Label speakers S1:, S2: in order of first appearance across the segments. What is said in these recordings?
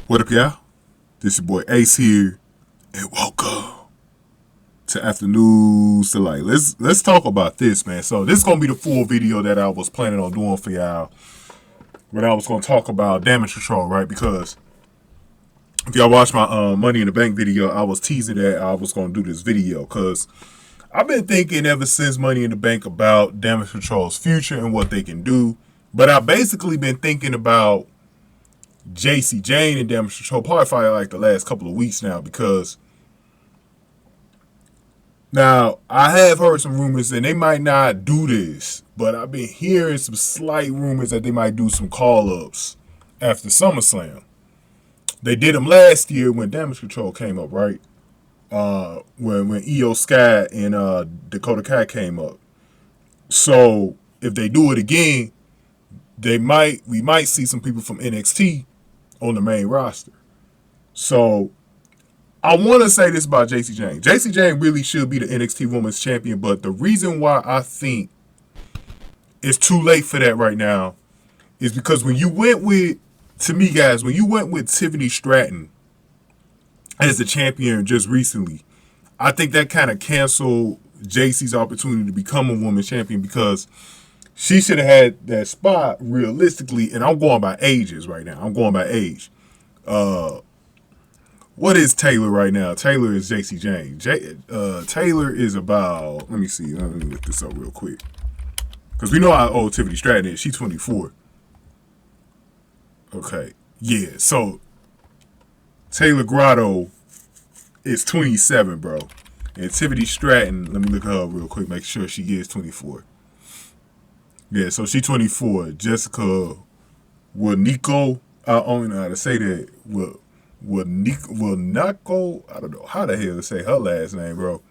S1: What up, y'all? This your boy Ace here, and welcome to Afternoons to Light. Let's talk about this, man. So this is gonna be the full video that I was planning on doing for y'all, when I was gonna talk about damage control, right? Because if y'all watch my Money in the Bank video, I was teasing that I was gonna do this video because I've been thinking ever since Money in the Bank about damage control's future and what they can do. But I've basically been thinking about Jacy, Jayne, and damage control probably like the last couple of weeks now, because now I have heard some rumors and they might not do this, but I've been hearing some slight rumors that they might do some call-ups after SummerSlam. They did them last year when damage control came up, right? When Iyo Sky and Dakota Kai came up. So if they do it again, we might see some people from NXT on the main roster. So I want to say this about Jacy Jayne. Jacy Jayne really should be the NXT Women's Champion, but the reason why I think it's too late for that right now is because when you went with, to me guys, when you went with Tiffany Stratton as the champion just recently, I think that kind of canceled Jacy's opportunity to become a women's champion, because she should have had that spot realistically, and I'm going by ages right now. I'm going by age. What is Taylor right now? Taylor is Jacy Jayne. Taylor is about, let me see. Let me look this up real quick, because we know how old Tiffany Stratton is. She's 24. Okay. Yeah, so Taylor Grotto is 27, bro. And Tiffany Stratton, let me look her up real quick, make sure she is 24. Yeah, so she's 24. Jessica Wilnico, I only know how to say that. Wilnico, I don't know how the hell to say her last name, bro.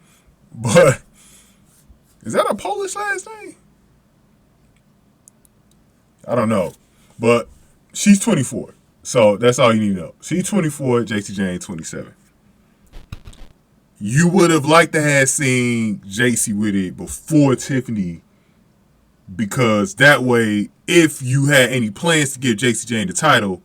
S1: But is that a Polish last name? I don't know. But she's 24. So that's all you need to know. She's 24, Jacy Jayne 27. You would have liked to have seen Jacy with it before Tiffany, because that way, if you had any plans to give Jacy Jayne the title,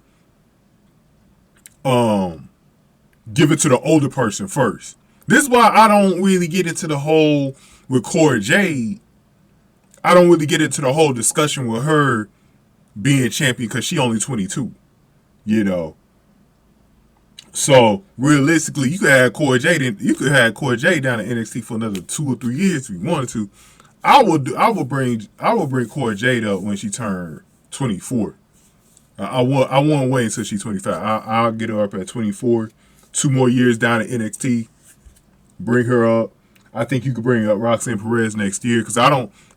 S1: give it to the older person first. This is why I don't really get into the whole with Cora Jade. I don't really get into the whole discussion with her being champion, because she only 22, you know. So realistically, you could have Cora Jade down to NXT for another 2 or 3 years if you wanted to. I would bring Cora Jade up when she turned 24. I won't wait until she's 25. I'll get her up at 24. 2 more years down at NXT. Bring her up. I think you could bring up Roxanne Perez next year, because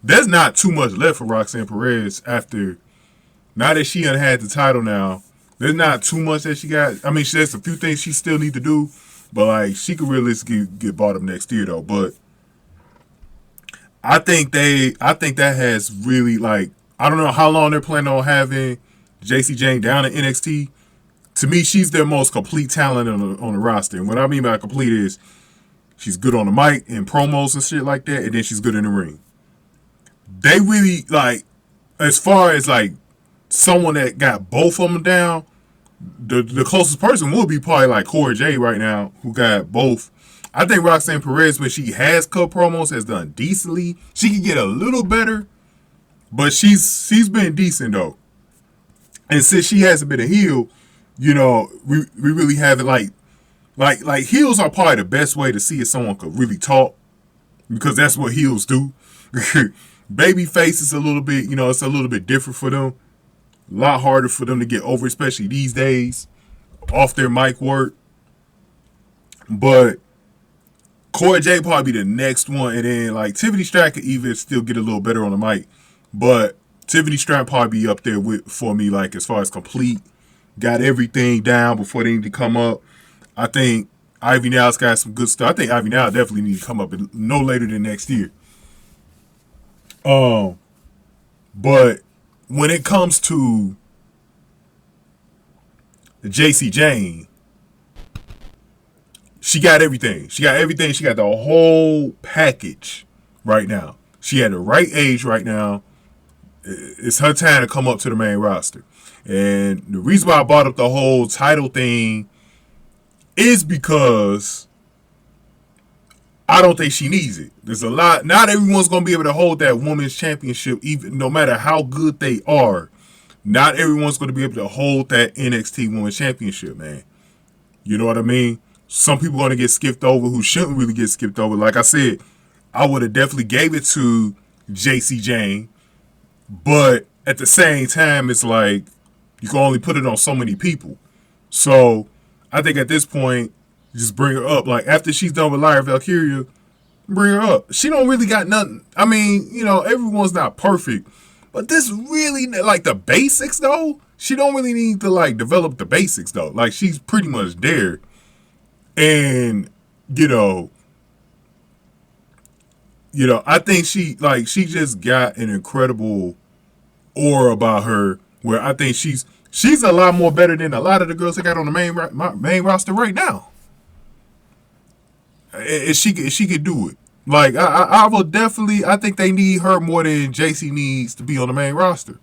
S1: there's not too much left for Roxanne Perez after, now that she done had the title now. There's not too much that she got. I mean, there's a few things she still need to do, but like, she could realistically get bought up next year though. But I think that has really, like, I don't know how long they're planning on having Jacy Jayne down at NXT. To me, she's their most complete talent on the roster. And what I mean by complete is she's good on the mic and promos and shit like that, and then she's good in the ring. They really, like, as far as like someone that got both of them down, the closest person would be probably like Cora Jade right now, who got both. I think Roxanne Perez, when she has cut promos, has done decently. She can get a little better, but she's been decent though. And since she hasn't been a heel, you know, we really haven't like heels are probably the best way to see if someone could really talk, because that's what heels do. Baby face is a little bit, you know, it's a little bit different for them. A lot harder for them to get over, especially these days, off their mic work. But Cora Jade probably be the next one, and then like Tiffany Stratton could even still get a little better on the mic, but Tiffany Stratton probably be up there for me, like as far as complete, got everything down before they need to come up. I think Ivy Now's got some good stuff. I think Ivy Now definitely needs to come up no later than next year. But when it comes to Jacy Jayne, she got everything. She got everything. She got the whole package right now. She at the right age right now. It's her time to come up to the main roster. And the reason why I brought up the whole title thing is because I don't think she needs it. There's a lot. Not everyone's going to be able to hold that women's championship, even no matter how good they are. Not everyone's going to be able to hold that NXT Women's Championship, man. You know what I mean? Some people are going to get skipped over who shouldn't really get skipped over. Like I said, I would have definitely gave it to Jacy Jayne. But at the same time, it's like you can only put it on so many people. So I think at this point, just bring her up. Like after she's done with Lyra Valkyria, bring her up. She don't really got nothing. I mean, you know, everyone's not perfect. But this really, like the basics though, she don't really need to like develop the basics though. Like she's pretty much there. And, you know, I think she just got an incredible aura about her where I think she's a lot more better than a lot of the girls that got on the main roster right now. And she could do it. Like, I will definitely, I think they need her more than Jacy needs to be on the main roster.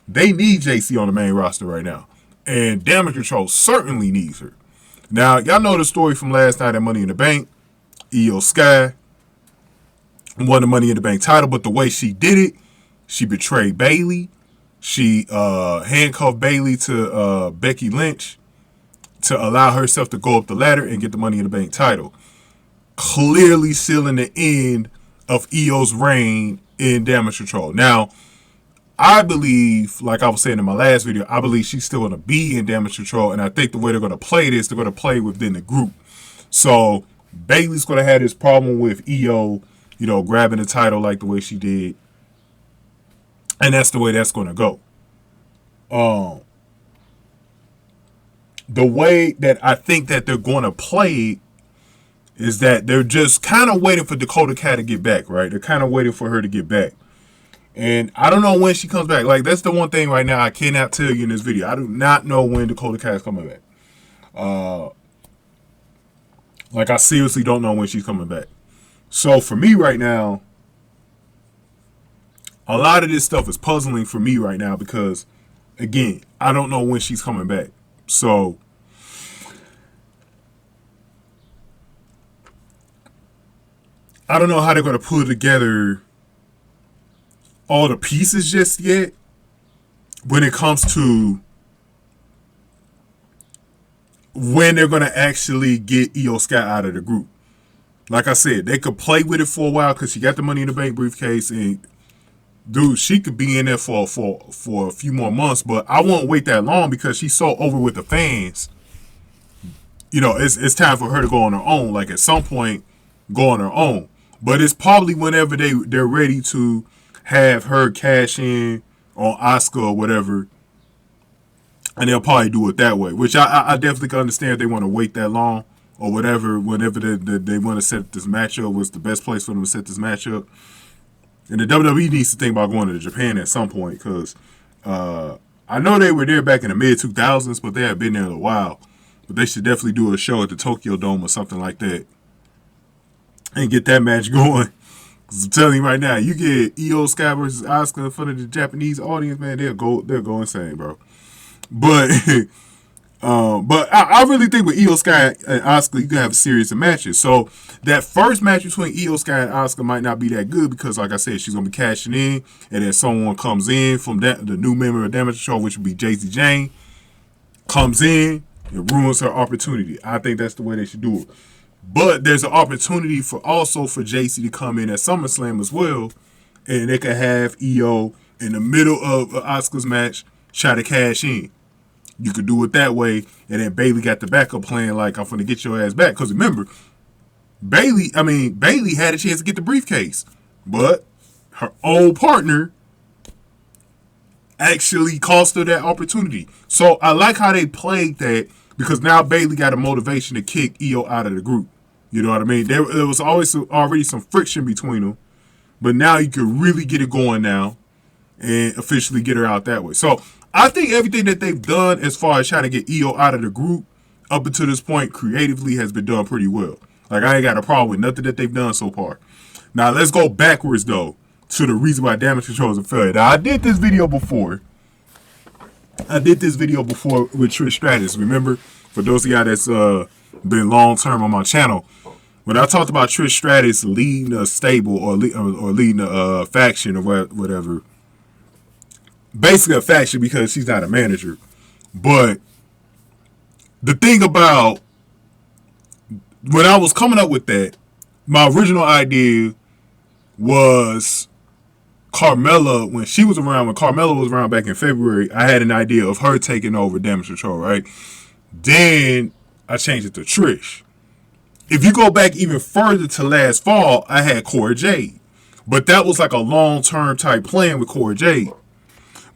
S1: They need Jacy on the main roster right now. And Damage Control certainly needs her. Now, y'all know the story from last night at Money in the Bank. Iyo Sky won the Money in the Bank title, but the way she did it, she betrayed Bayley. She handcuffed Bayley to Becky Lynch to allow herself to go up the ladder and get the Money in the Bank title. Clearly sealing the end of Iyo's reign in Damage Control. Now, I believe, like I was saying in my last video, I believe she's still going to be in Damage Control, and I think the way they're going to play this, they're going to play within the group. So, Bayley's going to have this problem with Iyo, grabbing the title like the way she did. And that's the way that's going to go. The way that I think that they're going to play it is that they're just kind of waiting for Dakota Kai to get back, right? They're kind of waiting for her to get back. And I don't know when she comes back. Like, that's the one thing right now I cannot tell you in this video. I do not know when Dakota Kai is coming back. Like, I seriously don't know when she's coming back. So, for me right now, a lot of this stuff is puzzling for me right now because, again, I don't know when she's coming back. So, I don't know how they're going to put together all the pieces just yet when it comes to when they're going to actually get Iyo Sky out of the group. Like I said, they could play with it for a while because she got the Money in the Bank briefcase, and dude, she could be in there for a few more months, but I won't wait that long because she's so over with the fans. It's time for her to go on her own. Like at some point, go on her own. But it's probably whenever they're ready to have her cash in on Asuka or whatever, and they'll probably do it that way. Which I definitely can understand if they want to wait that long or whatever. Whenever they want to set this matchup, was the best place for them to set this matchup. And the WWE needs to think about going to Japan at some point because I know they were there back in the mid-2000s, but they have been there a while. But they should definitely do a show at the Tokyo Dome or something like that and get that match going. Because I'm telling you right now, you get Iyo Sky versus Asuka in front of the Japanese audience, man, they'll go insane, bro. But I really think with Iyo Sky and Asuka, you can have a series of matches. So that first match between Iyo Sky and Asuka might not be that good because, like I said, she's going to be cashing in, and then someone comes in from the new member of Damage Control, which would be Jacy Jayne, comes in and ruins her opportunity. I think that's the way they should do it. But there's an opportunity for Jacy to come in at SummerSlam as well, and they could have Iyo in the middle of Asuka's match try to cash in. You could do it that way, and then Bayley got the backup plan like, I'm going to get your ass back. Because remember, Bayley had a chance to get the briefcase, but her old partner actually cost her that opportunity. So I like how they played that because now Bayley got a motivation to kick Iyo out of the group. You know what I mean? There was always already some friction between them, but now you can really get it going now and officially get her out that way. So I think everything that they've done as far as trying to get Iyo out of the group up until this point creatively has been done pretty well. Like, I ain't got a problem with nothing that they've done so far. Now, let's go backwards, though, to the reason why Damage Control is a failure. Now, I did this video before, I did this video before with Trish Stratus. Remember, for those of y'all that's been long term on my channel, when I talked about Trish Stratus leading a stable or leading a faction or whatever, basically a faction because she's not a manager. But the thing about when I was coming up with that, my original idea was Carmella. When she was around, when Carmella was around back in February, I had an idea of her taking over Damage Control, right? Then I changed it to Trish. If you go back even further to last fall, I had Cora Jade. But that was like a long-term type plan with Cora Jade.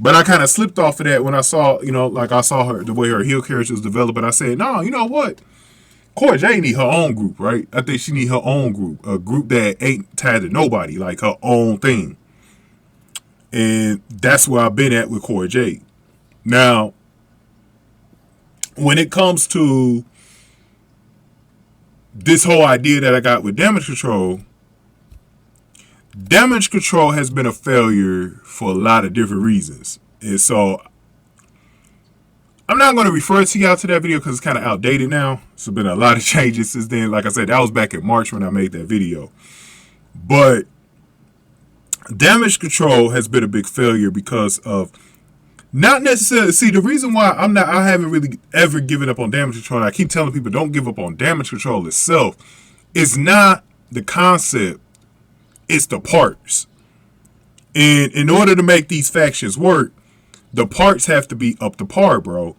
S1: But I kind of slipped off of that when I saw, I saw her, the way her heel character was developing. I said, no, you know what? Cora Jade need her own group, right? I think she need her own group. A group that ain't tied to nobody, like her own thing. And that's where I've been at with Cora Jade. Now, when it comes to this whole idea that I got with Damage Control has been a failure for a lot of different reasons. And so I'm not going to refer to y'all to that video because it's kind of outdated now. It's been a lot of changes since then. Like I said, that was back in March when I made that video. But Damage Control has been a big failure because of not necessarily. See, the reason why I haven't really ever given up on Damage Control, and I keep telling people don't give up on Damage Control itself, is not the concept, it's the parts. And in order to make these factions work, the parts have to be up to par, bro.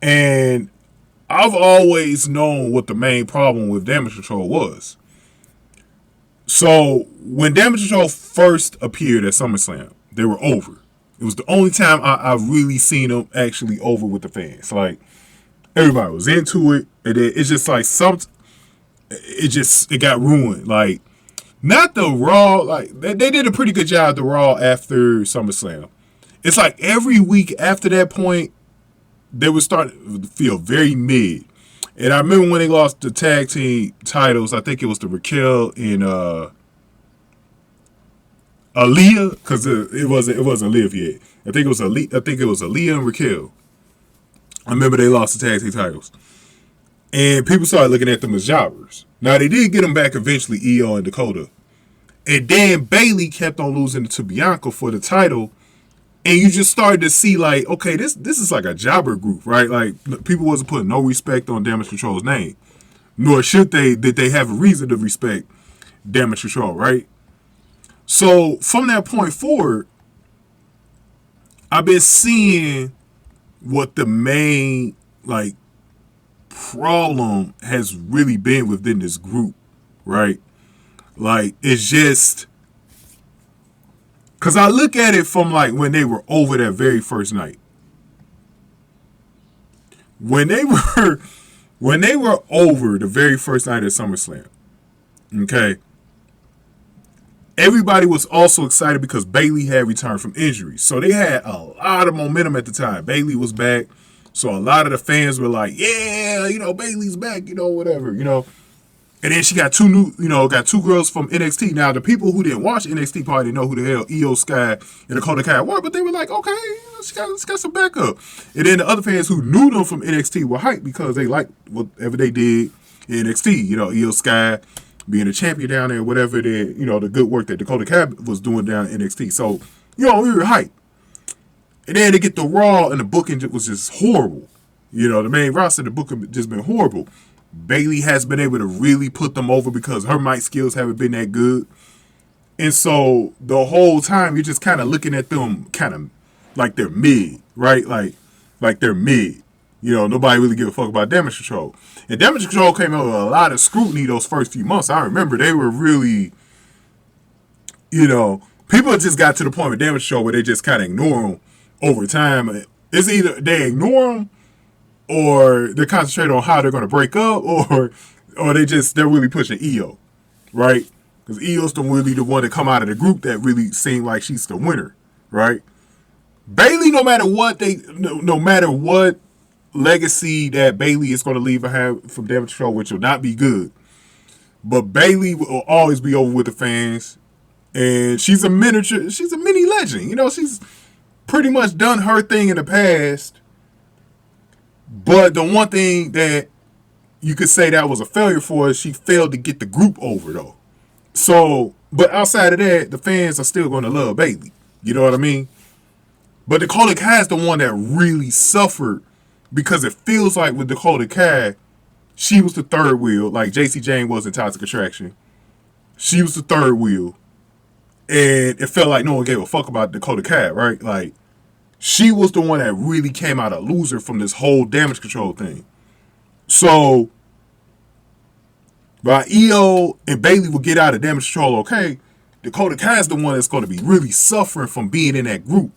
S1: And I've always known what the main problem with Damage Control was. So when Damage Control first appeared at SummerSlam, they were over. It was the only time I really seen them actually over with the fans. Like, everybody was into it, and it's just like it got ruined. Like, not the Raw, like they did a pretty good job at the Raw after SummerSlam. It's like every week after that point, they would start to feel very mid. And I remember when they lost the tag team titles, I think it was the Raquel and Aaliyah, because it wasn't Liv yet. I think it was Aaliyah and Raquel. I remember they lost the tag team titles, and people started looking at them as jobbers. Now they did get them back eventually, Iyo and Dakota, and then Bayley kept on losing to Bianca for the title, and you just started to see like, okay, this is like a jobber group, right? Like people wasn't putting no respect on Damage Control's name, nor should they. Did they have a reason to respect Damage Control, right? So from that point forward, I've been seeing what the main like problem has really been within this group, right? Like, it's just because I look at it from like when they were over that very first night. When they were over the very first night at SummerSlam, okay, everybody was also excited because Bayley had returned from injury. So they had a lot of momentum at the time. Bayley was back. So a lot of the fans were like, yeah, Bayley's back, whatever, And then she got two girls from NXT. Now, the people who didn't watch NXT probably didn't know who the hell Iyo Sky and Dakota Kai were, but they were like, okay, she got some backup. And then the other fans who knew them from NXT were hyped because they liked whatever they did in NXT. Iyo Sky being a champion down there, whatever the good work that Dakota Kai was doing down in NXT. So, we were hyped. And then to get the Raw, and the booking was just horrible. The main roster, the booking just been horrible. Bayley has been able to really put them over because her mic skills haven't been that good. And so the whole time you're just kind of looking at them kind of like they're mid, right? Like they're mid. Nobody really give a fuck about Damage Control. And Damage Control came out with a lot of scrutiny those first few months. I remember they were really, people just got to the point with Damage Control where they just kind of ignore them over time. It's either they ignore them or they concentrate on how they're going to break up, or they're really pushing Iyo, right? Because Iyo's really the one to come out of the group that really seemed like she's the winner, right? Bayley, no matter what legacy that Bayley is going to leave behind from Damage Control, which will not be good, but Bayley will always be over with the fans, and she's a mini legend. She's pretty much done her thing in the past. But the one thing that you could say that was a failure for her, she failed to get the group over, though. So, but outside of that, the fans are still going to love Bayley. You know what I mean? But Dakota Kai is the one that really suffered because it feels like with Dakota Kai, she was the third wheel, like Jacy Jayne was in Toxic Attraction. She was the third wheel. And it felt like no one gave a fuck about Dakota Kai, right? Like, she was the one that really came out a loser from this whole damage control thing. So, while Iyo and Bayley will get out of damage control okay, Dakota Kai is the one that's going to be really suffering from being in that group.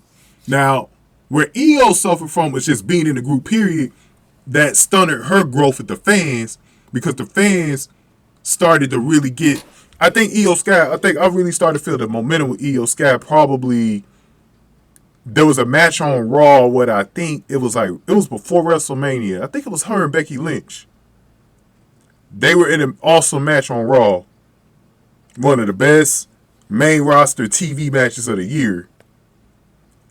S1: Now, where Iyo suffered from was just being in the group, period, that stunted her growth with the fans because the fans started to really get... I think I really started to feel the momentum with Iyo Sky probably... There was a match on Raw what I think it was before WrestleMania. I think it was her and Becky Lynch. They were in an awesome match on Raw. One of the best main roster TV matches of the year.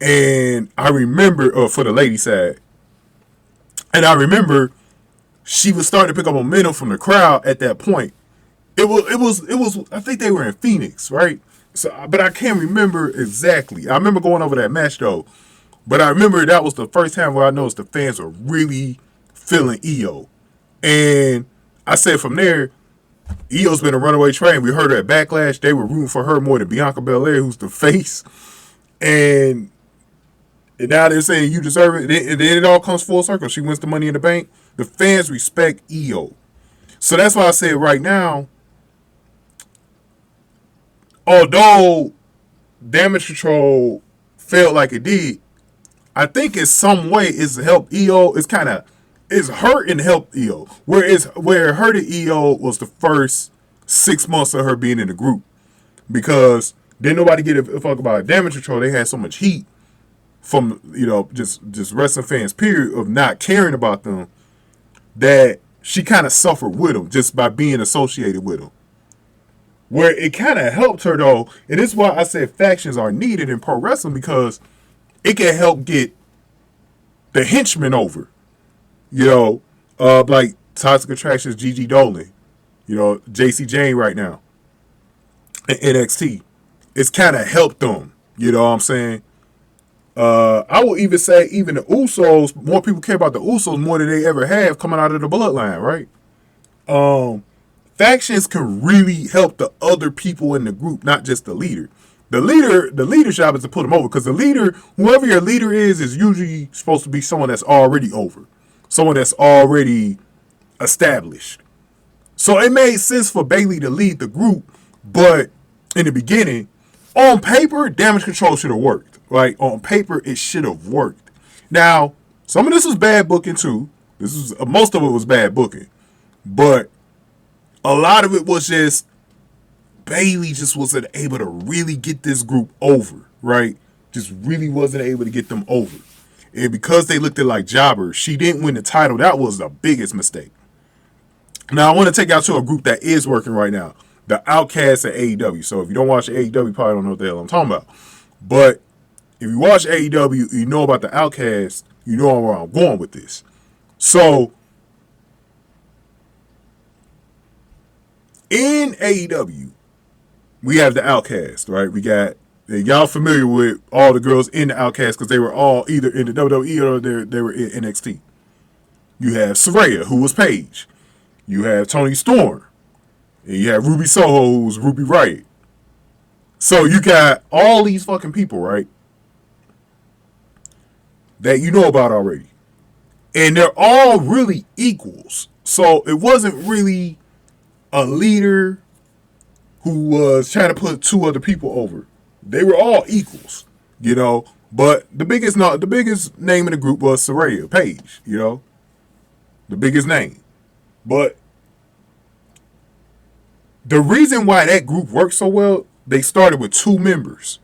S1: And I remember, for the lady side, and I remember she was starting to pick up momentum from the crowd at that point. It was, I think they were in Phoenix, right? So, but I can't remember exactly. I remember going over that match though. But I remember that was the first time where I noticed the fans were really feeling Iyo. And I said from there, Io's been a runaway train. We heard her at Backlash. They were rooting for her more than Bianca Belair, who's the face. And now they're saying you deserve it. And then it all comes full circle. She wins the Money in the Bank. The fans respect Iyo. So that's why I said right now, although damage control felt like it did, I think in some way it's helped Iyo. It's hurt and helped Iyo. Where it hurted Iyo was the first 6 months of her being in the group. Because didn't nobody get a fuck about damage control. They had so much heat from, just wrestling fans, period, of not caring about them, that she kind of suffered with them just by being associated with them. Where it kind of helped her, though, and this is why I said factions are needed in pro wrestling, because it can help get the henchmen over. Like Toxic Attraction's Gigi Dolan, Jacy Jayne right now in NXT. It's kind of helped them, you know what I'm saying? I will even say even the Usos, more people care about the Usos more than they ever have coming out of the bloodline, right? Factions can really help the other people in the group, not just the leader. The leader job is to put them over, because the leader, whoever your leader is usually supposed to be someone that's already over, someone that's already established. So it made sense for Bayley to lead the group, but in the beginning, on paper, damage control should have worked. Like, on paper, it should have worked. Now, some of this was bad booking too. Most of it was bad booking, but a lot of it was just Bayley just wasn't able to really get this group over, right? Just really wasn't able to get them over. And because they looked at like jobbers, she didn't win the title. That was the biggest mistake. Now, I want to take out to a group that is working right now. The Outcasts at AEW. So if you don't watch AEW, you probably don't know what the hell I'm talking about. But if you watch AEW, you know about the Outcasts, you know where I'm going with this. So in AEW, we have the Outcasts, right? We got, y'all familiar with all the girls in the Outcasts because they were all either in the WWE or they were in NXT. You have Saraya, who was Paige. You have Toni Storm. And you have Ruby Soho, who was Ruby Riott. So you got all these fucking people, right? That you know about already. And they're all really equals. So it wasn't really a leader who was trying to put two other people over. They were all equals, But the biggest name in the group was Saraya, Paige, The biggest name. But the reason why that group worked so well, they started with two members.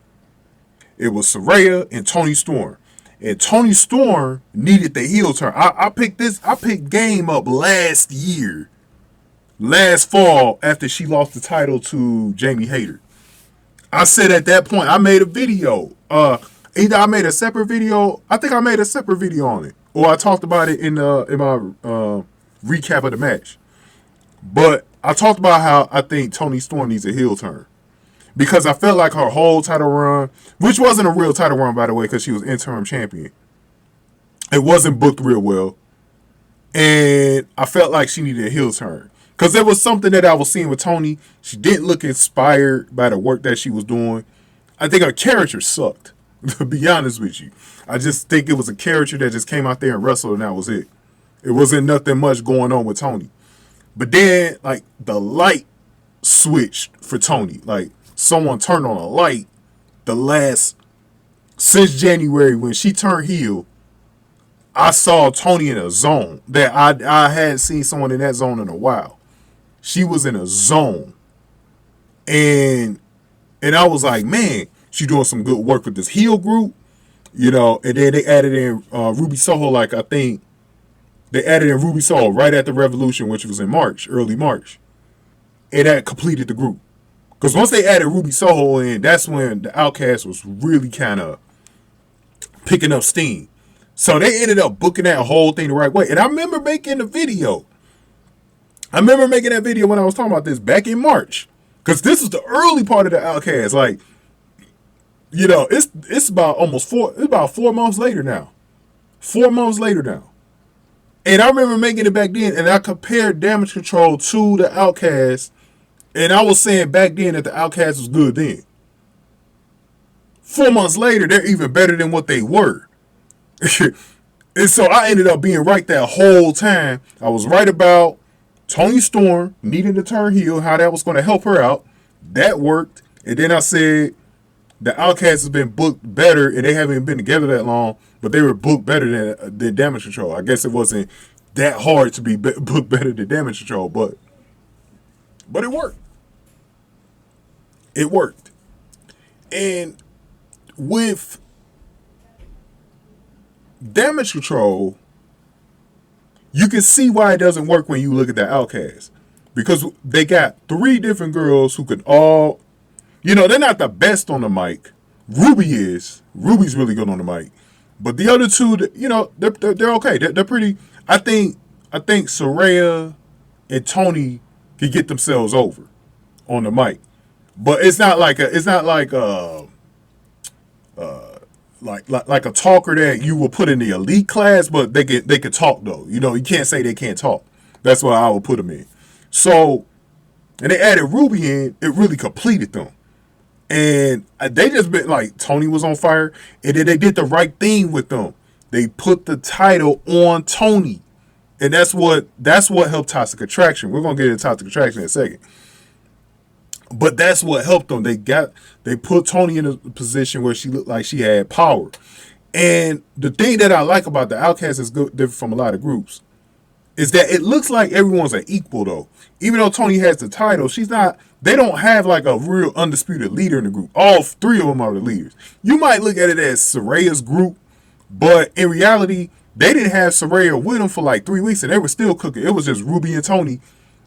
S1: It was Saraya and Toni Storm. And Toni Storm needed the heel turn. I picked Game up last fall, after she lost the title to Jamie Hayter. I said at that point, I made a video. I Either I made a separate video. I think I made a separate video on it, or I talked about it in my recap of the match. But I talked about how I think Toni Storm needs a heel turn because I felt like her whole title run, which wasn't a real title run by the way, because she was interim champion, it wasn't booked real well, and I felt like she needed a heel turn because there was something that I was seeing with Toni. She didn't look inspired by the work that she was doing. I think her character sucked. To be honest with you, I just think it was a character that just came out there and wrestled, and that was it. It wasn't nothing much going on with Toni. But then, like, the light switched for Toni. Like, someone turned on a light since January when she turned heel. I saw Toni in a zone that I hadn't seen someone in that zone in a while. She was in a zone. And I was like, man, she doing some good work with this heel group, and then they added in Ruby Soho, like I think they added in Ruby Soho right at the Revolution, which was in March, early March. And that completed the group. Because once they added Ruby Soho in, that's when the Outcast was really kind of picking up steam. So they ended up booking that whole thing the right way. And I remember making the video. I remember making that video when I was talking about this back in March. Because this is the early part of the Outcast. Like, it's about it's about 4 months later now. 4 months later now. And I remember making it back then, and I compared Damage Control to the Outcast, and I was saying back then that the Outcast was good then. 4 months later, they're even better than what they were. And so I ended up being right that whole time. I was right about Toni Storm needing to turn heel, how that was going to help her out. That worked. And then I said, the Outcast has been booked better, and they haven't been together that long, but they were booked better than Damage Control. I guess it wasn't that hard to be booked better than Damage Control, but it worked. It worked. And with Damage Control, you can see why it doesn't work when you look at the Outcast. Because they got 3 different girls who could all... they're not the best on the mic. Ruby is. Ruby's really good on the mic. But the other 2, they're okay. They're pretty. I think Saraya and Toni can get themselves over on the mic. But it's not like a talker that you will put in the elite class, but they could talk though. You can't say they can't talk. That's why I would put them in. So, and they added Ruby in, it really completed them. And they just been like, Toni was on fire, and then they did the right thing with them. They put the title on Toni. And that's what helped Toxic Attraction. We're gonna get into Toxic Attraction in a second. But that's what helped them. They put Toni in a position where she looked like she had power. And the thing that I like about the Outcast is different from a lot of groups, is that it looks like everyone's an equal though. Even though Toni has the title, they don't have like a real undisputed leader in the group. All 3 of them are the leaders. You might look at it as Saraya's group, but in reality, they didn't have Saraya with them for like 3 weeks, and they were still cooking. It was just Ruby and Toni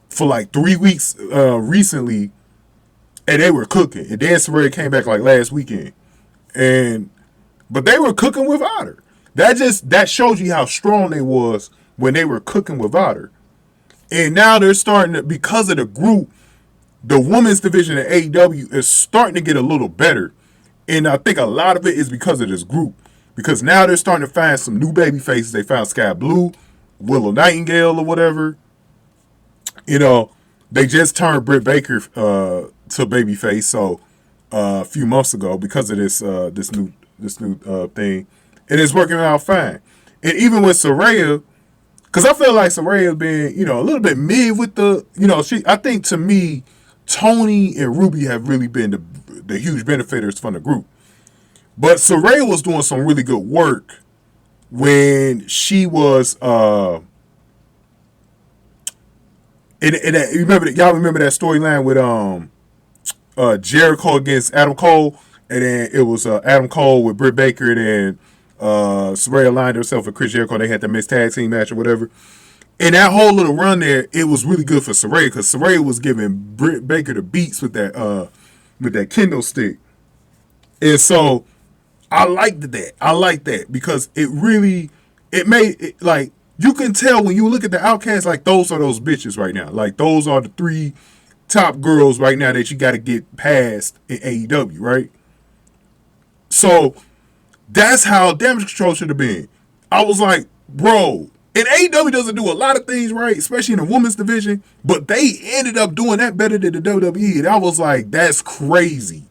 S1: for like 3 weeks recently, and they were cooking. And then Saraya came back like last weekend, but they were cooking without her. That shows you how strong they was when they were cooking without her. And now they're starting to, because of the group, the women's division at AEW is starting to get a little better. And I think a lot of it is because of this group. Because now they're starting to find some new baby faces. They found Sky Blue, Willow Nightingale or whatever. They just turned Britt Baker to babyface a few months ago because of this new thing. And it's working out fine. And even with Saraya, because I feel like Saraya's been, a little bit mid with the, I think to me, Toni and Ruby have really been the huge benefitors from the group. But Saraya was doing some really good work when she was, y'all remember that storyline with Jericho against Adam Cole, and then it was Adam Cole with Britt Baker, and then Saraya aligned herself with Chris Jericho. They had the mixed tag team match or whatever. And that whole little run there, it was really good for Saraya because Saraya was giving Britt Baker the beats with that Kindle stick. And so I liked that. I like that because it really, it made it like, you can tell when you look at the Outcasts, like those are those bitches right now. Like those are the 3 top girls right now that you got to get past in AEW, right? So that's how Damage Control should have been. I was like, bro, and AEW doesn't do a lot of things right, especially in the women's division, but they ended up doing that better than the WWE. And I was like, that's crazy.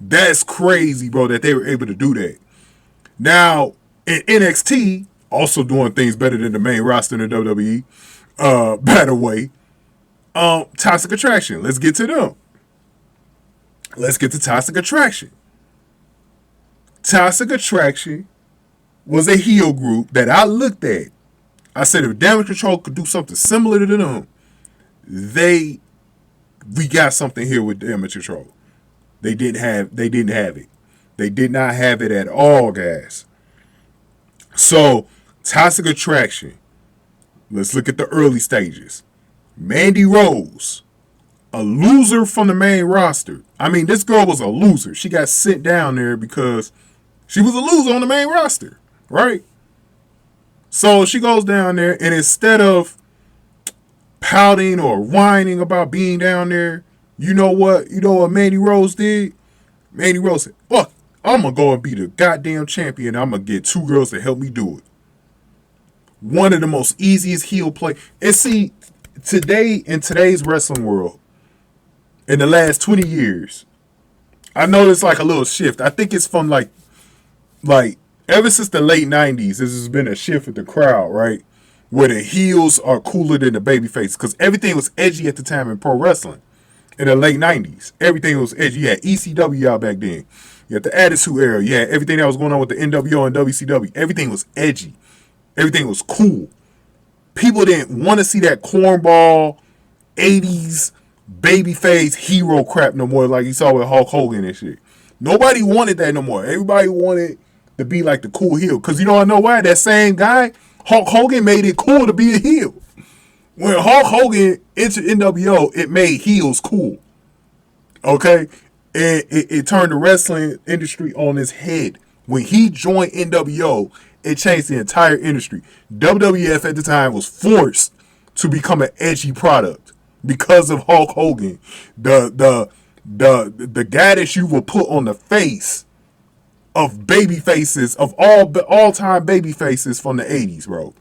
S1: That's crazy, bro, that they were able to do that. Now, in NXT, also doing things better than the main roster in the WWE, by the way, Toxic Attraction. Let's get to them. Let's get to Toxic Attraction. Toxic Attraction was a heel group that I looked at. I said if Damage Control could do something similar to them, we got something here with Damage Control. They didn't have it. They did not have it at all, guys. So, Toxic Attraction. Let's look at the early stages. Mandy Rose, a loser from the main roster. I mean, this girl was a loser. She got sent down there because she was a loser on the main roster, right? So she goes down there, and instead of pouting or whining about being down there, you know what Mandy Rose did? Mandy Rose said, fuck, I'm going to go and be the goddamn champion. I'm going to get 2 girls to help me do it. One of the most easiest heel play. And see, today, in today's wrestling world, in the last 20 years, I noticed like a little shift. I think it's from like ever since the late 90s, this has been a shift with the crowd, right? Where the heels are cooler than the baby faces. Because everything was edgy at the time in pro wrestling. In the late 90s, everything was edgy. You had ECW out back then. You had the Attitude Era. You had everything that was going on with the NWO and WCW. Everything was edgy. Everything was cool. People didn't want to see that cornball 80s babyface hero crap no more, like you saw with Hulk Hogan and shit. Nobody wanted that no more. Everybody wanted to be like the cool heel. Because you know, I know why? That same guy, Hulk Hogan, made it cool to be a heel. When Hulk Hogan entered NWO, it made heels cool. Okay? And it turned the wrestling industry on its head. When he joined NWO, it changed the entire industry. WWF at the time was forced to become an edgy product because of Hulk Hogan. The guy that you will put on the face of baby faces, of all-time baby faces from the 80s, bro.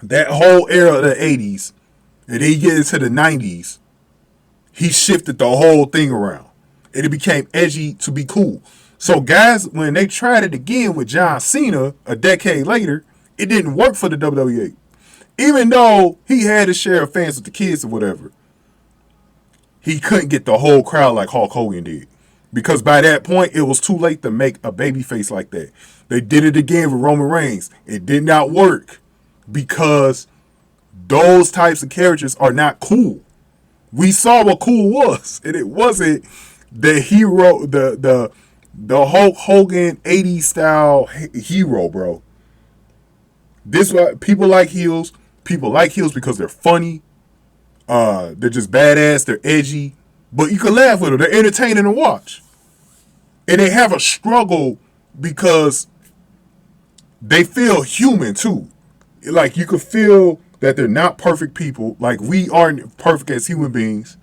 S1: That whole era of the 80s, and then you get into the 90s, he shifted the whole thing around. And it became edgy to be cool. So guys, when they tried it again with John Cena a decade later, it didn't work for the WWE. Even though he had his share of fans with the kids or whatever, he couldn't get the whole crowd like Hulk Hogan did. Because by that point, it was too late to make a baby face like that. They did it again with Roman Reigns. It did not work. Because those types of characters are not cool. We saw what cool was, and it wasn't the hero, the Hulk Hogan 80s style hero, bro. This why people like heels. People like heels because they're funny. They're just badass. They're edgy, but you can laugh with them. They're entertaining to watch, and they have a struggle because they feel human too. Like you could feel that they're not perfect people. Like we aren't perfect as human beings.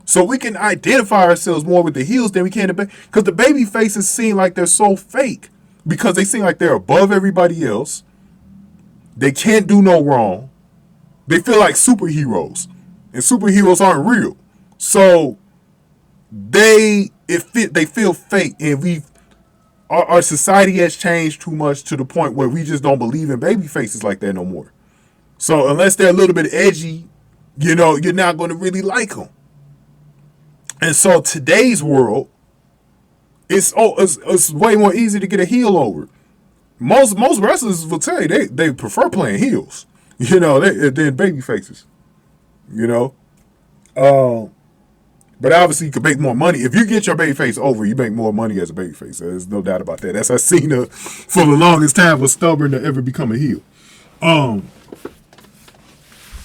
S1: So we can identify ourselves more with the heels than we can because the baby faces seem like they're so fake because they seem like they're above everybody else. They can't do no wrong. They feel like superheroes, and superheroes aren't real. So they feel fake, and our society has changed too much to the point where we just don't believe in baby faces like that no more. So unless they're a little bit edgy, you're not going to really like them. And so today's world, it's way more easy to get a heel over. Most wrestlers will tell you they prefer playing heels, than baby faces. But obviously you can make more money. If you get your baby face over, you make more money as a baby face. There's no doubt about that. That's how Cena, for the longest time, was stubborn to ever become a heel.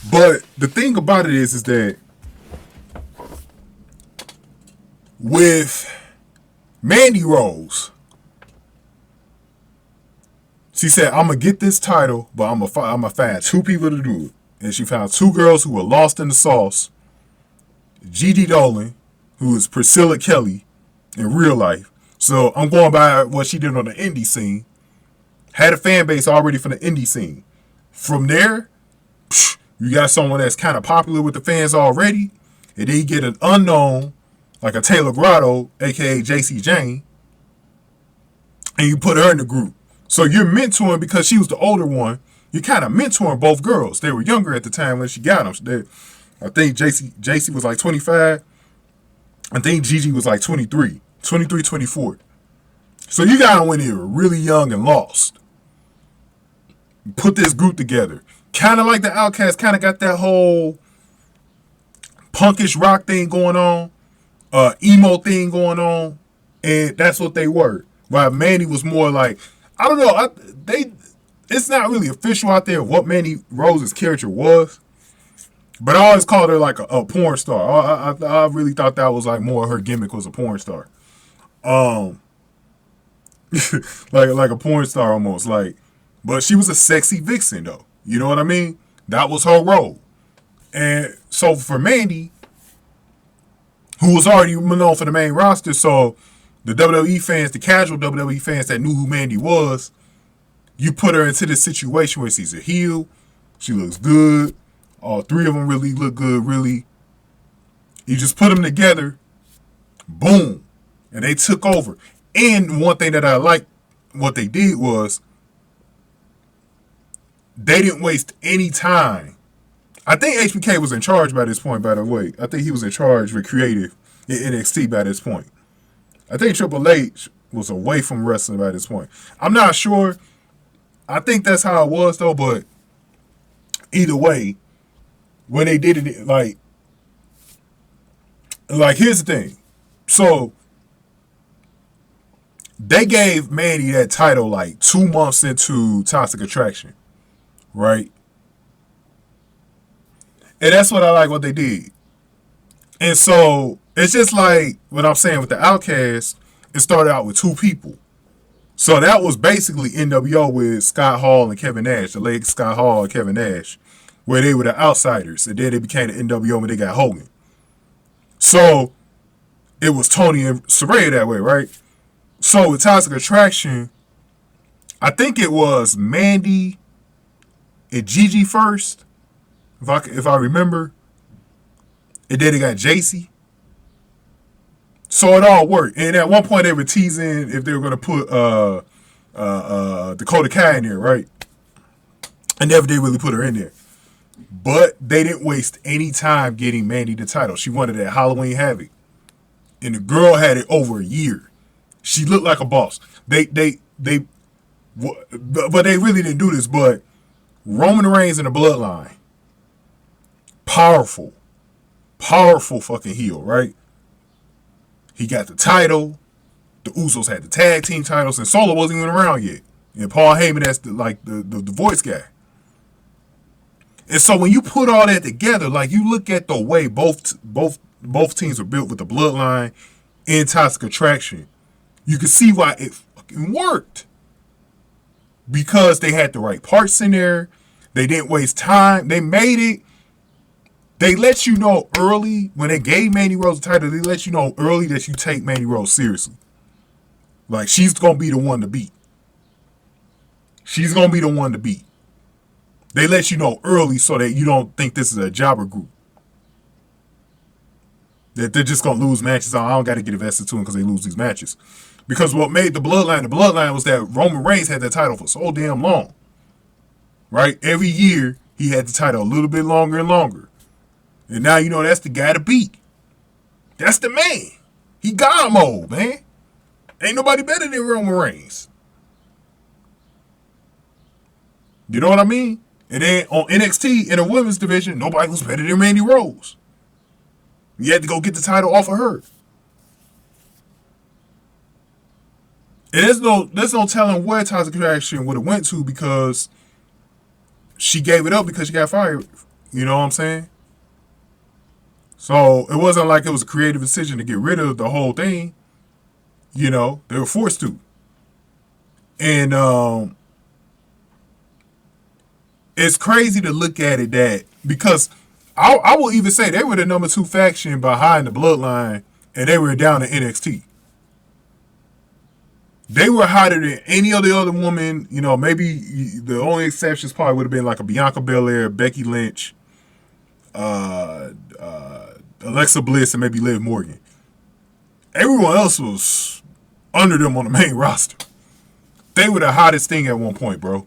S1: But the thing about it is that with Mandy Rose, She said, I'm going to get this title, but I'm going to find 2 people to do it. And she found 2 girls who were lost in the sauce. Gigi Dolan, who is Priscilla Kelly in real life. So I'm going by what she did on the indie scene. Had a fan base already from the indie scene. From there, you got someone that's kind of popular with the fans already. And then you get an unknown, like a Taylor Grotto, a.k.a. Jacy Jayne. And you put her in the group. So you're mentoring, because she was the older one, you're kind of mentoring both girls. They were younger at the time when she got them. I think Jacy was like 25. I think Gigi was like 23, 24. So you got them when they were really young and lost. Put this group together. Kind of like the Outcasts, kind of got that whole punkish rock thing going on, emo thing going on, and that's what they were. While Mandy was more like, I don't know, it's not really official out there what Mandy Rose's character was, but I always called her like a porn star. I really thought that was like more her gimmick was a porn star, like a porn star almost, like. But she was a sexy vixen though. You know what I mean? That was her role. And so for Mandy, who was already known for the main roster, so the WWE fans, the casual WWE fans that knew who Mandy was, you put her into this situation where she's a heel, she looks good, all 3 of them really look good, really. You just put them together, boom, and they took over. And one thing that I liked, what they did was, they didn't waste any time. I think HBK was in charge by this point, by the way. I think he was in charge with creative in NXT by this point. I think Triple H was away from wrestling by this point. I'm not sure. I think that's how it was, though, but either way, when they did it, like here's the thing. So, they gave Mandy that title like 2 months into Toxic Attraction, right? And that's what I like what they did. And so, it's just like what I'm saying with the Outcast, it started out with 2 people. So that was basically NWO with Scott Hall and Kevin Nash, the late Scott Hall and Kevin Nash, where they were the outsiders. And then they became the NWO when they got Hogan. So it was Tony and Saraya that way, right? So with Toxic Attraction, I think it was Mandy and Gigi first, if I remember. And then they got Jacy. So it all worked. And at one point they were teasing if they were going to put Dakota Kai in there, right? And never did really put her in there. But they didn't waste any time getting Mandy the title. She wanted that Halloween Havoc. And the girl had it over a year. She looked like a boss. But they really didn't do this. But Roman Reigns in the Bloodline, powerful fucking heel, right? He got the title. The Usos had the tag team titles, and Solo wasn't even around yet. And Paul Heyman, that's the voice guy. And so when you put all that together, like you look at the way both teams were built with the Bloodline and Toxic Attraction, you can see why it fucking worked. Because they had the right parts in there. They didn't waste time. They made it. They let you know early, when they gave Mandy Rose the title, they let you know early that you take Mandy Rose seriously. Like, she's going to be the one to beat. She's going to be the one to beat. They let you know early so that you don't think this is a jobber group. That they're just going to lose matches. I don't got to get invested to them because they lose these matches. Because what made the Bloodline was that Roman Reigns had that title for so damn long. Right? Every year, he had the title a little bit longer and longer. And now you know that's the guy to beat. That's the man. He God mode, man. Ain't nobody better than Roman Reigns. You know what I mean? And then on NXT, in the women's division, nobody was better than Mandy Rose. You had to go get the title off of her. And there's no telling where Toxic Attraction would have went to because she gave it up because she got fired. You know what I'm saying? So it wasn't like it was a creative decision to get rid of the whole thing. You know, they were forced to. And it's crazy to look at it that because I will even say they were the number 2 faction behind the Bloodline, and they were down in NXT. They were hotter than any other woman. You know, maybe the only exceptions probably would have been like a Bianca Belair, Becky Lynch, Alexa Bliss, and maybe Liv Morgan. Everyone else was under them on the main roster. They were the hottest thing at one point, bro.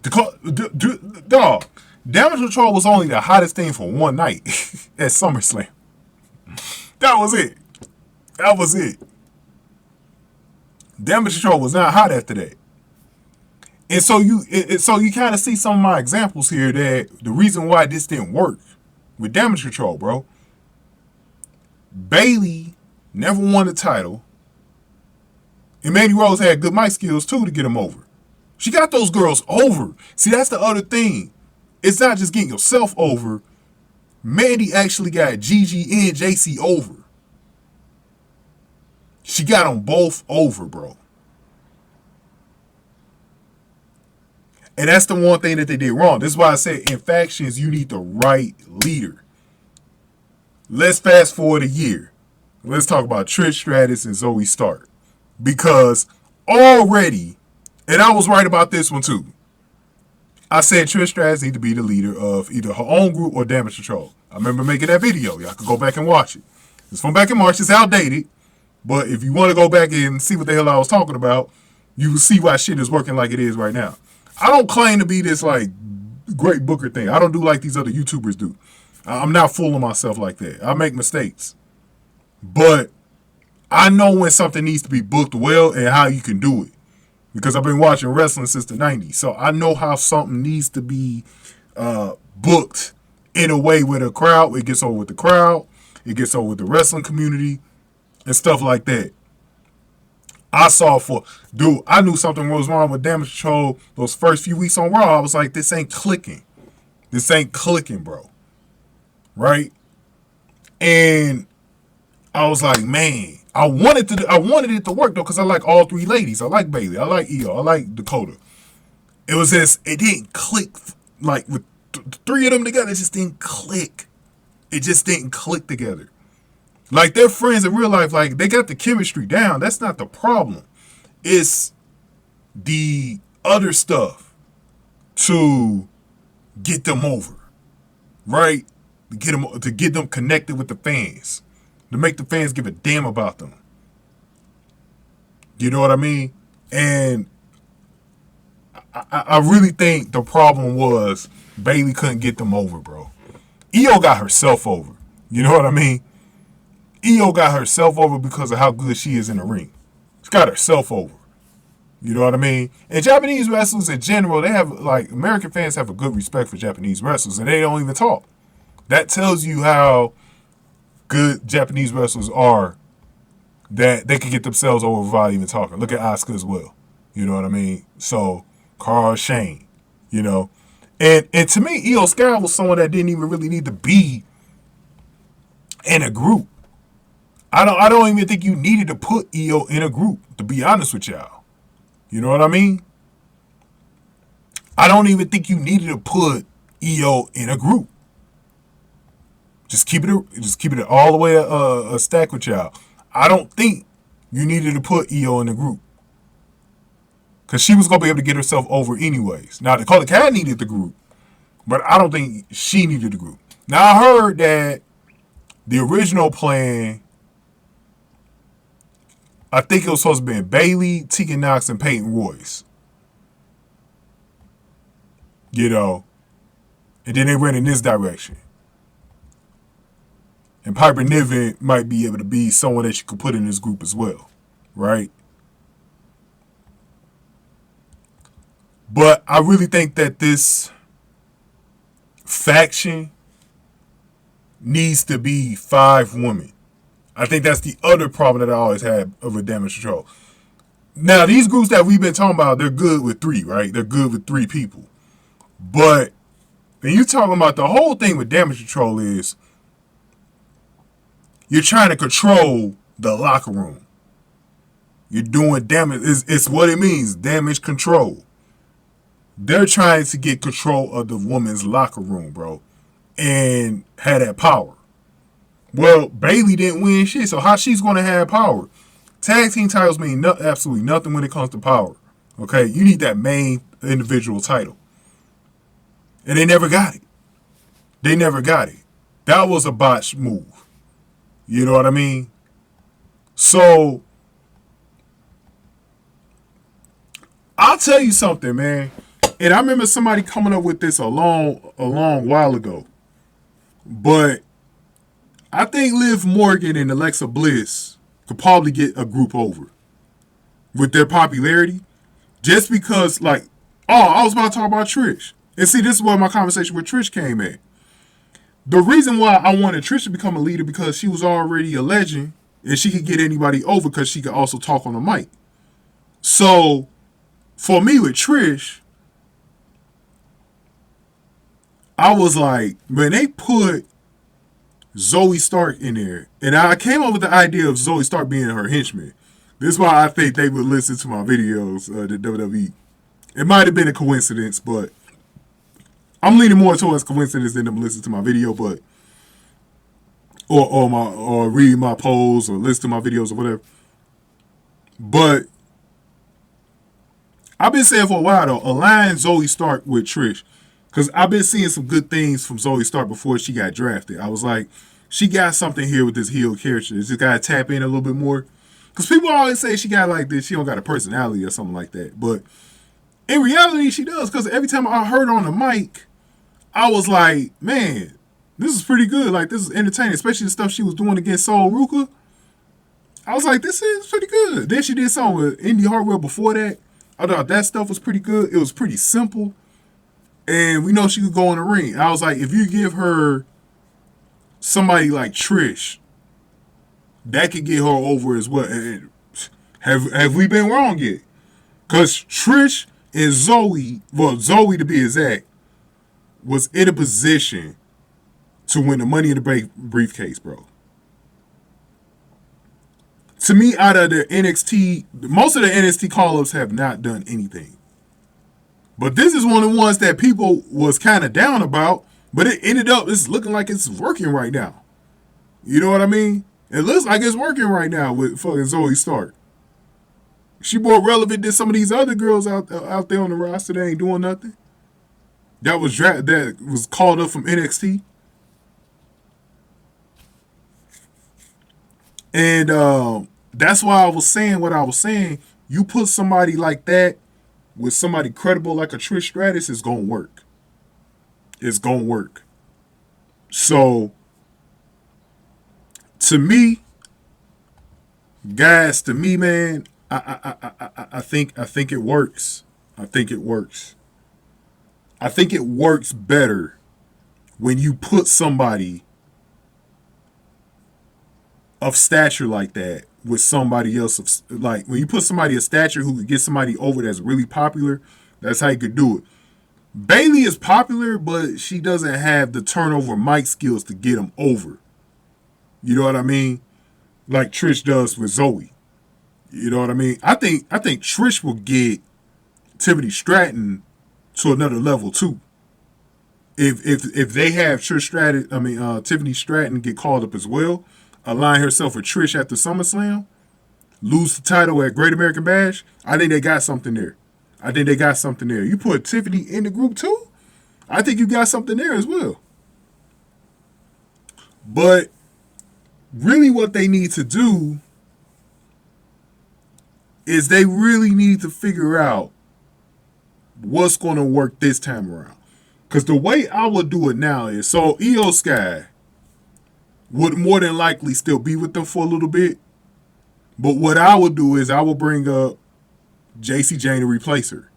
S1: Dog, Damage Control was only the hottest thing for one night at SummerSlam. That was it. That was it. Damage Control was not hot after that. And so you kind of see some of my examples here that the reason why this didn't work with Damage Control, bro. Bayley never won the title. And Mandy Rose had good mic skills too to get him over. She got those girls over. See, that's the other thing. It's not just getting yourself over. Mandy actually got Gigi and Jacy over. She got them both over, bro. And that's the one thing that they did wrong. This is why I said in factions, you need the right leader. Let's fast forward a year. Let's talk about Trish Stratus and Zoey Stark. Because already, and I was right about this one too, I said Trish Stratus need to be the leader of either her own group or Damage Control. I remember making that video. Y'all can go back and watch it. It's from back in March. It's outdated. But if you want to go back and see what the hell I was talking about, you will see why shit is working like it is right now. I don't claim to be this like great booker thing. I don't do like these other YouTubers do. I'm not fooling myself like that. I make mistakes. But I know when something needs to be booked well and how you can do it. Because I've been watching wrestling since the 90s. So I know how something needs to be booked in a way with a crowd. It gets over with the crowd. It gets over with the wrestling community. And stuff like that. I knew something was wrong with Damage Control those first few weeks on Raw. I was like, this ain't clicking. This ain't clicking, bro. Right? And I was like, man, I wanted it to work though, because I like all 3 ladies. I like Bayley. I like Iyo. I like Dakota. It was just, it didn't click. Like with the 3 of them together, it just didn't click. It just didn't click together. Like, they're friends in real life. Like, they got the chemistry down. That's not the problem. It's the other stuff to get them over. Right? To get them connected with the fans. To make the fans give a damn about them. You know what I mean? And I really think the problem was Bayley couldn't get them over, bro. Iyo got herself over. You know what I mean? Iyo got herself over because of how good she is in the ring. She got herself over. You know what I mean? And Japanese wrestlers in general, they have, like, American fans have a good respect for Japanese wrestlers, and they don't even talk. That tells you how good Japanese wrestlers are, that they can get themselves over without even talking. Look at Asuka as well. You know what I mean? So, Carl, Shane, you know. And to me, Iyo Sky was someone that didn't even really need to be in a group. I don't even think you needed to put Iyo in a group, to be honest with y'all. You know what I mean? I don't even think you needed to put Iyo in a group. Just keep it all the way a stack with y'all. I don't think you needed to put Iyo in the group. Because she was going to be able to get herself over anyways. Now, Dakota Kai needed the group, but I don't think she needed the group. Now, I heard that the original plan, I think it was supposed to be Bayley, Tegan Nox, and Peyton Royce. You know, and then they went in this direction. And Piper Niven might be able to be someone that you could put in this group as well, right? But I really think that this faction needs to be 5 women. I think that's the other problem that I always had with Damage Control. Now, these groups that we've been talking about, they're good with 3, right? They're good with 3 people. But when you're talking about the whole thing with Damage Control is you're trying to control the locker room. You're doing damage. It's what it means, damage control. They're trying to get control of the women's locker room, bro, and have that power. Well, Bayley didn't win shit, so how she's going to have power? Tag team titles mean absolutely nothing when it comes to power. Okay, you need that main individual title, and they never got it. They never got it. That was a botched move. You know what I mean? So I'll tell you something, man. And I remember somebody coming up with this a long while ago. But I think Liv Morgan and Alexa Bliss could probably get a group over with their popularity. Just because, like, I was about to talk about Trish. And see, this is where my conversation with Trish came in. The reason why I wanted Trish to become a leader because she was already a legend and she could get anybody over because she could also talk on the mic. So, for me with Trish, I was like, when they put Zoey Stark in there, and I came up with the idea of Zoey Stark being her henchman. This is why I think they would listen to my videos, the WWE. It might have been a coincidence, but I'm leaning more towards coincidence than them listening to my video, but or read my polls or listen to my videos or whatever. But I've been saying for a while though, align Zoey Stark with Trish. Because I've been seeing some good things from Zoey Stark before she got drafted. I was like, she got something here with this heel character. Just got to tap in a little bit more. Because people always say she got like this, she don't got a personality or something like that. But in reality, she does. Because every time I heard her on the mic, I was like, man, this is pretty good. Like, this is entertaining. Especially the stuff she was doing against Sol Ruka. I was like, this is pretty good. Then she did something with Indy Hartwell before that. I thought that stuff was pretty good. It was pretty simple. And we know she could go in the ring. I was like, if you give her somebody like Trish, that could get her over as well. And have we been wrong yet? Because Trish and Zoey, well, Zoey to be exact, was in a position to win the Money in the briefcase, bro. To me, out of the NXT, most of the NXT call-ups have not done anything. But this is one of the ones that people was kind of down about, but it ended up, it's looking like it's working right now. You know what I mean? It looks like it's working right now with fucking Zoey Stark. She more relevant than some of these other girls out there on the roster that ain't doing nothing. That was called up from NXT. And that's why I was saying what I was saying. You put somebody like that with somebody credible like a Trish Stratus, it's going to work. It's going to work. So, to me, guys, to me, man, I think it works. I think it works. I think it works better when you put somebody of stature like that with somebody else of, like, when you put somebody of stature who could get somebody over that's really popular, that's how you could do it. Bayley is popular, but she doesn't have the turnover mic skills to get them over. You know what I mean? Like Trish does with Zoey. You know what I mean? I think Trish will get Tiffany Stratton to another level too. If they have Tiffany Stratton get called up as well, align herself with Trish after SummerSlam, lose the title at Great American Bash, I think they got something there. You put Tiffany in the group too, I think you got something there as well. But really what they need to do is they really need to figure out what's going to work this time around. Because the way I would do it now is, so Iyo Sky would more than likely still be with them for a little bit. But what I would do is I would bring up Jacy Jayne to replace her.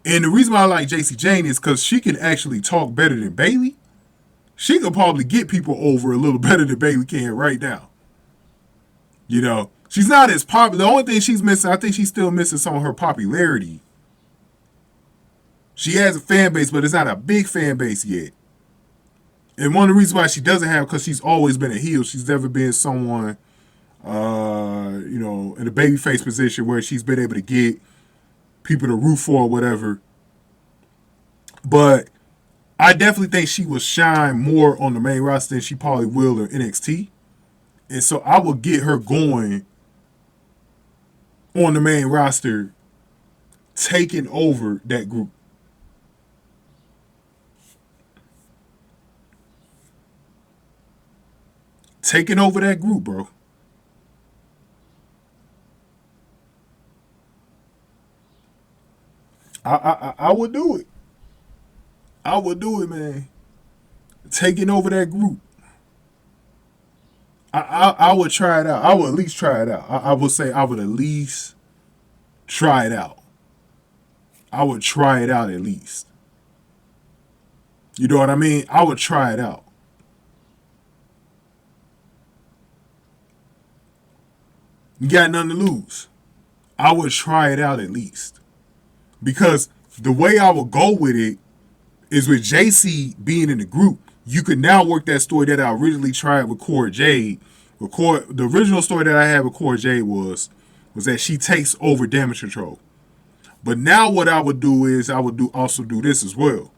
S1: And the reason why I like Jacy Jayne is because she can actually talk better than Bayley. She could probably get people over a little better than Bayley can right now. You know, she's not as popular. The only thing she's missing, I think she's still missing some of her popularity. She has a fan base, but it's not a big fan base yet. And one of the reasons why she doesn't have, because she's always been a heel. She's never been someone, in a babyface position where she's been able to get people to root for or whatever. But I definitely think she will shine more on the main roster than she probably will in NXT. And so I will get her going on the main roster, taking over that group. Taking over that group, bro. I would do it. I would do it, man. Taking over that group. I would try it out. I would at least try it out. I would say I would at least try it out. I would try it out at least. You know what I mean? I would try it out. You got nothing to lose. I would try it out at least. Because the way I would go with it is with Jacy being in the group, you could now work that story that I originally tried with Cora Jade. The original story that I had with Cora Jade was that she takes over damage control. But now what I would do is I would also do this as well.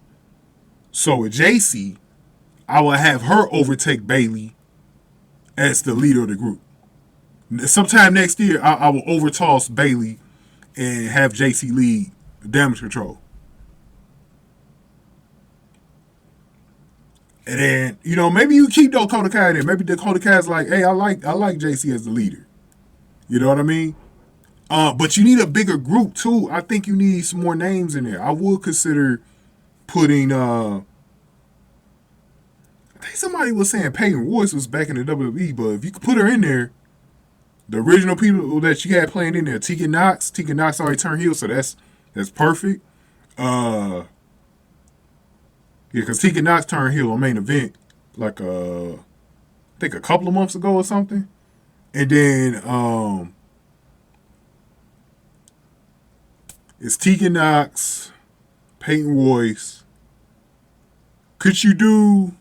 S1: So with Jacy, I would have her overtake Bayley as the leader of the group. Sometime next year, I will overtoss Bayley and have Jacy lead damage control. And then, maybe you keep Dakota Kai there. Maybe Dakota Kai's like, hey, I like Jacy as the leader. You know what I mean? But you need a bigger group too. I think you need some more names in there. I would consider putting I think somebody was saying Peyton Royce was back in the WWE, but if you could put her in there, the original people that you had playing in there, Tegan Knox already turned heel, so that's perfect. Yeah, because Tegan Knox turned heel on main event like I think a couple of months ago or something. And then it's Tegan Knox, Peyton Royce. Could you do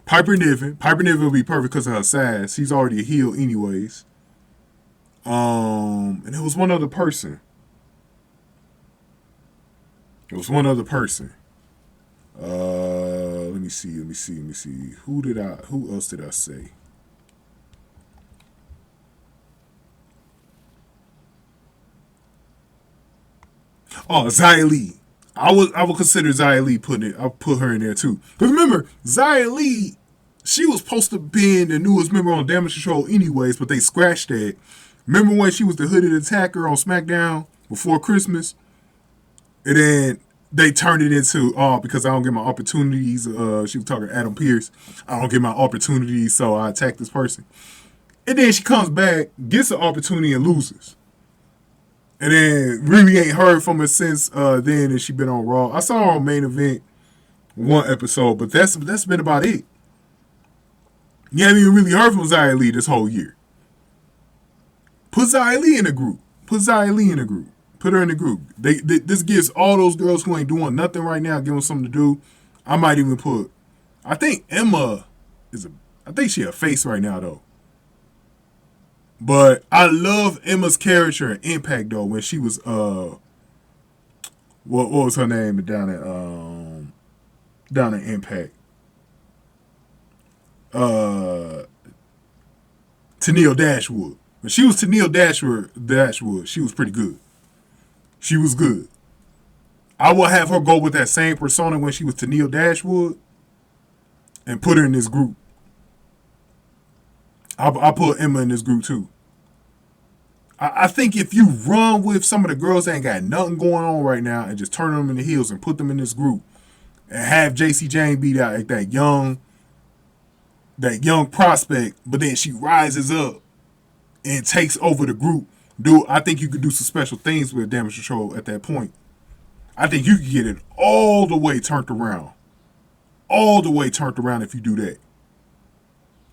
S1: Piper Niven? Piper Niven would be perfect because of her size. She's already a heel anyways. And it was one other person. Let me see. Who else did I say? Oh, Xia Li. I would consider Xia Li I'll put her in there too. Because remember, Xia Li, she was supposed to be the newest member on Damage Control anyways, but they scratched that. Remember when she was the hooded attacker on SmackDown before Christmas? And then they turned it into, because I don't get my opportunities. She was talking to Adam Pearce. I don't get my opportunities, so I attack this person. And then she comes back, gets an opportunity, and loses. And then really ain't heard from her since then, and she been on Raw. I saw her on Main Event one episode, but that's been about it. You haven't even really heard from Xia Li this whole year. Put Xia Li in the group. Put her in the group. This gives all those girls who ain't doing nothing right now, give them something to do. I might even put, I think Emma I think she a face right now though. But I love Emma's character and Impact though when she was what was her name down at Impact? Tennille Dashwood. When she was Tennille Dashwood, she was pretty good. She was good. I will have her go with that same persona when she was Tennille Dashwood and put her in this group. I'll put Emma in this group too. I think if you run with some of the girls that ain't got nothing going on right now and just turn them in the heels and put them in this group and have Jacy Jayne beat out like that young prospect, but then she rises up and takes over the group, I think you could do some special things with Damage Control at that point. I think you could get it all the way turned around. All the way turned around if you do that.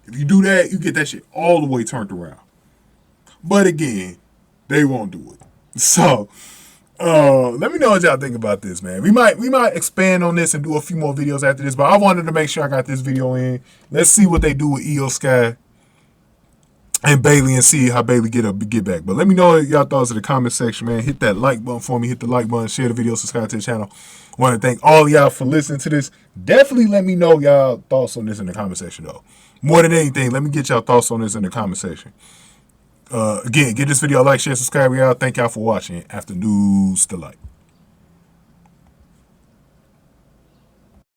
S1: If you do that, you get that shit all the way turned around. But again, they won't do it. So, let me know what y'all think about this, man. We might expand on this and do a few more videos after this, but I wanted to make sure I got this video in. Let's see what they do with Iyo Sky. and Bayley and see how Bayley get back. But let me know y'all thoughts in the comment section, man. Hit that like button for me. Hit the like button. Share the video. Subscribe to the channel. Want to thank all y'all for listening to this. Definitely let me know y'all thoughts on this in the comment section, though. More than anything, let me get y'all thoughts on this in the comment section. Again, give this video a like, share, subscribe, y'all. Thank y'all for watching. After News to Light.